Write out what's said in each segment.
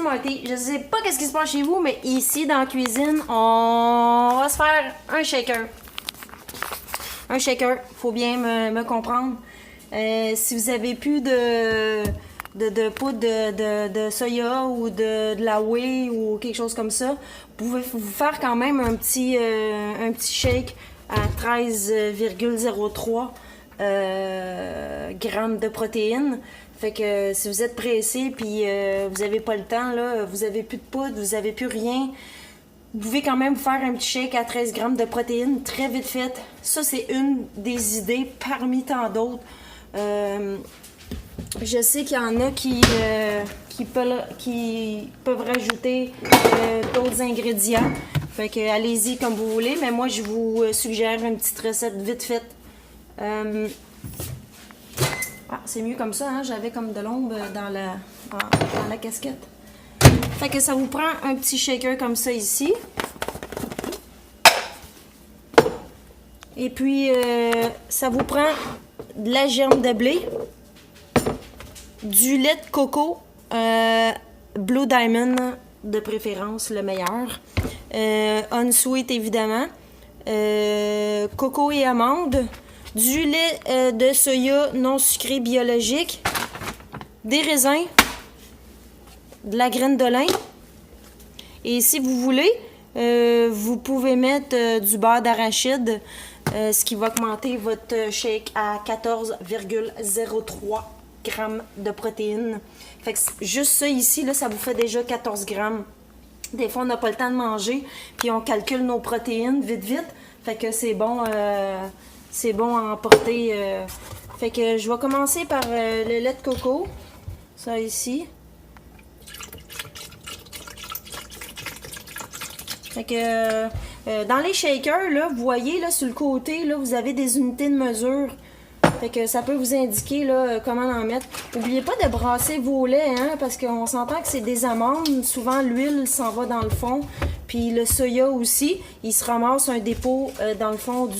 Marty. Je sais pas qu'est-ce qui se passe chez vous, mais ici, dans la cuisine, on va se faire un shaker. Un shaker, faut bien me comprendre. Si vous avez plus de poudre de soya ou de la whey ou quelque chose comme ça, vous pouvez vous faire quand même un petit shake à 13,03 grammes de protéines. Fait que si vous êtes pressé puis vous avez pas le temps, là, vous avez plus de poudre, vous avez plus rien, vous pouvez quand même vous faire un petit shake à 13 grammes de protéines très vite fait. Ça, c'est une des idées parmi tant d'autres. Je sais qu'il y en a qui peuvent rajouter d'autres ingrédients. Fait que allez-y comme vous voulez, mais moi je vous suggère une petite recette vite faite. C'est mieux comme ça, hein? J'avais comme de l'ombre dans la casquette. Fait que ça vous prend un petit shaker comme ça ici. Et puis ça vous prend de la germe de blé, du lait de coco, Blue Diamond de préférence, le meilleur. Unsweet évidemment. Coco et amandes. Du lait de soya non sucré biologique. Des raisins. De la graine de lin. Et si vous voulez, vous pouvez mettre du beurre d'arachide. Ce qui va augmenter votre shake à 14,03 grammes de protéines. Fait que juste ça ici, là, ça vous fait déjà 14 grammes. Des fois, on n'a pas le temps de manger, puis on calcule nos protéines vite. Fait que c'est bon à emporter. Fait que je vais commencer par le lait de coco. Ça ici. Fait que dans les shakers, là, vous voyez là, sur le côté, là, vous avez des unités de mesure. Fait que ça peut vous indiquer là, comment en mettre. N'oubliez pas de brasser vos laits, hein, parce qu'on s'entend que c'est des amandes. Souvent, l'huile s'en va dans le fond. Puis le soya aussi, il se ramasse un dépôt dans le fond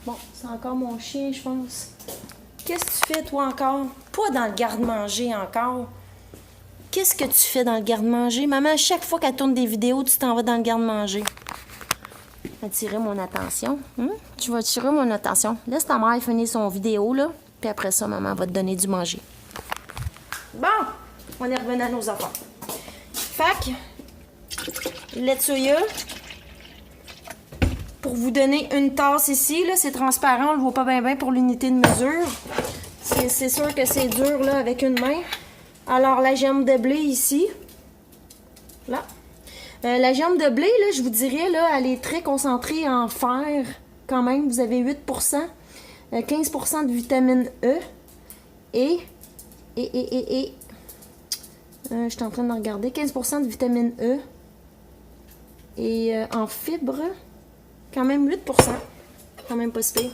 Bon, c'est encore mon chien, je pense. Qu'est-ce que tu fais, toi, encore? Pas dans le garde-manger encore. Qu'est-ce que tu fais dans le garde-manger? Maman, à chaque fois qu'elle tourne des vidéos, tu t'en vas dans le garde-manger. Tu vas attirer mon attention. Tu vas attirer mon attention. Laisse ta mère finir son vidéo, là. Puis après ça, maman va te donner du manger. Bon, on est revenu à nos affaires. Fac, lait de soya. Pour vous donner une tasse ici, là, c'est transparent, on le voit pas bien pour l'unité de mesure. C'est sûr que c'est dur, là, avec une main. Alors, la germe de blé ici. Là. La germe de blé, là, je vous dirais, là, elle est très concentrée en fer. Quand même, vous avez 8%, 15% de vitamine E. Je suis en train de regarder. 15% de vitamine E. Et en fibres, quand même 8%. Quand même pas si pire.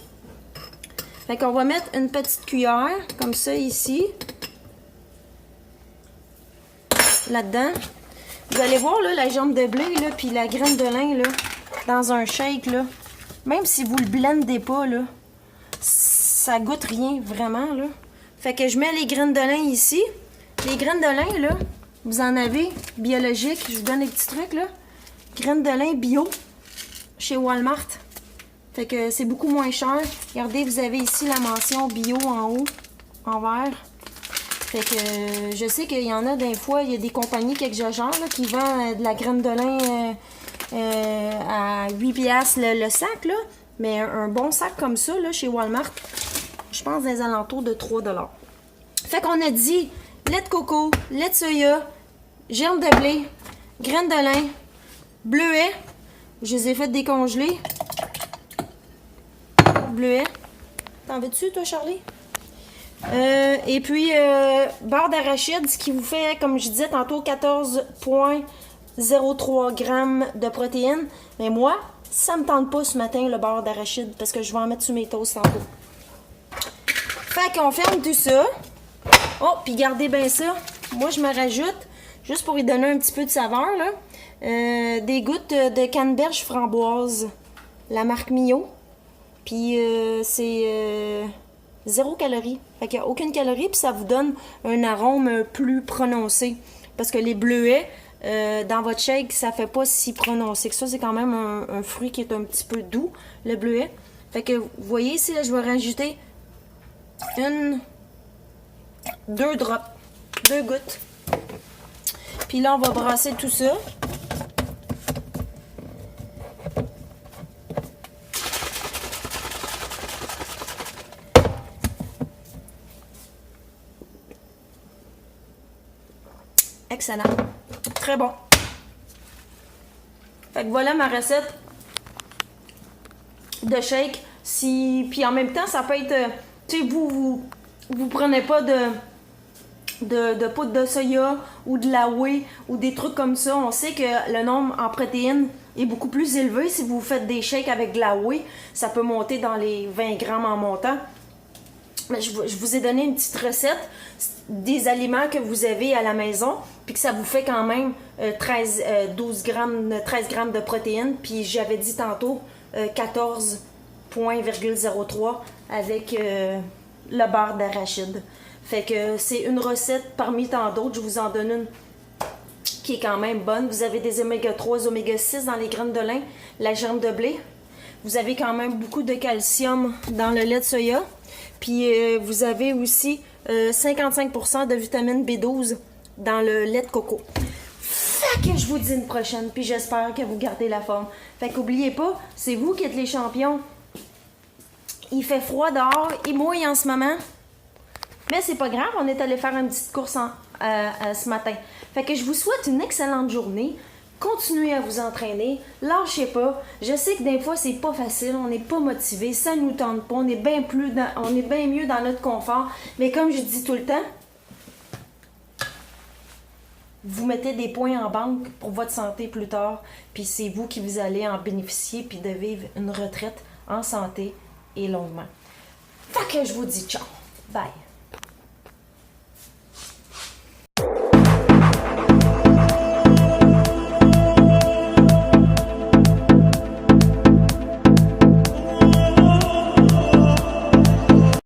Fait qu'on va mettre une petite cuillère, comme ça, ici. Là-dedans. Vous allez voir là, la germe de blé là, puis la graine de lin là, dans un shake là. Même si vous le blendez pas là, ça goûte rien vraiment là. Fait que je mets les graines de lin ici. Les graines de lin là, vous en avez biologiques. Je vous donne des petits trucs là. Graines de lin bio chez Walmart. Fait que c'est beaucoup moins cher. Regardez, vous avez ici la mention bio en haut, en vert. Fait que je sais qu'il y en a des fois, il y a des compagnies quelques genres là, qui vendent de la graine de lin à 8$ le sac, là. Mais un bon sac comme ça, là, chez Walmart, je pense des alentours de 3$. Fait qu'on a dit lait de coco, lait de soya, germe de blé, graines de lin, bleuets. Je les ai fait décongeler. Bleuets. T'en veux-tu, toi, Charlie? Et puis, beurre d'arachide, ce qui vous fait, comme je disais tantôt, 14,03 grammes de protéines. Mais moi, ça me tente pas ce matin, le beurre d'arachide, parce que je vais en mettre sur mes toasts tantôt. Fait qu'on ferme tout ça. Oh, puis gardez bien ça. Moi, je me rajoute, juste pour y donner un petit peu de saveur, là, des gouttes de canneberge framboise. La marque Mio. Puis, c'est 0 calories. Fait qu'il n'y a aucune calorie, puis ça vous donne un arôme plus prononcé. Parce que les bleuets, dans votre shake, ça fait pas si prononcé que ça. C'est quand même un fruit qui est un petit peu doux, le bleuet. Fait que, vous voyez ici, là, je vais rajouter 2 drops, 2 gouttes. Puis là, on va brasser tout ça. Excellent. Très bon. Fait que voilà ma recette de shake. Puis en même temps, ça peut être... Tu sais, vous prenez pas de poudre de soya ou de la whey ou des trucs comme ça. On sait que le nombre en protéines est beaucoup plus élevé. Si vous faites des shakes avec de la whey, ça peut monter dans les 20 grammes en montant. Mais je vous ai donné une petite recette des aliments que vous avez à la maison, puis que ça vous fait quand même 13 grammes de protéines. Puis j'avais dit tantôt 14,03 avec le beurre d'arachide. Fait que c'est une recette parmi tant d'autres. Je vous en donne une qui est quand même bonne. Vous avez des oméga 3, oméga 6 dans les graines de lin, la germe de blé. Vous avez quand même beaucoup de calcium dans le lait de soya. Puis vous avez aussi 55% de vitamine B12 dans le lait de coco. Fait que je vous dis une prochaine, puis j'espère que vous gardez la forme. Fait qu'oubliez pas, c'est vous qui êtes les champions. Il fait froid dehors, il mouille en ce moment. Mais c'est pas grave, on est allé faire une petite course ce matin. Fait que je vous souhaite une excellente journée. Continuez à vous entraîner, lâchez pas. Je sais que des fois c'est pas facile, on n'est pas motivé, ça nous tente pas, on est bien mieux dans notre confort. Mais comme je dis tout le temps, vous mettez des points en banque pour votre santé plus tard, puis c'est vous qui vous allez en bénéficier puis de vivre une retraite en santé et longuement. Fait que je vous dis ciao, bye.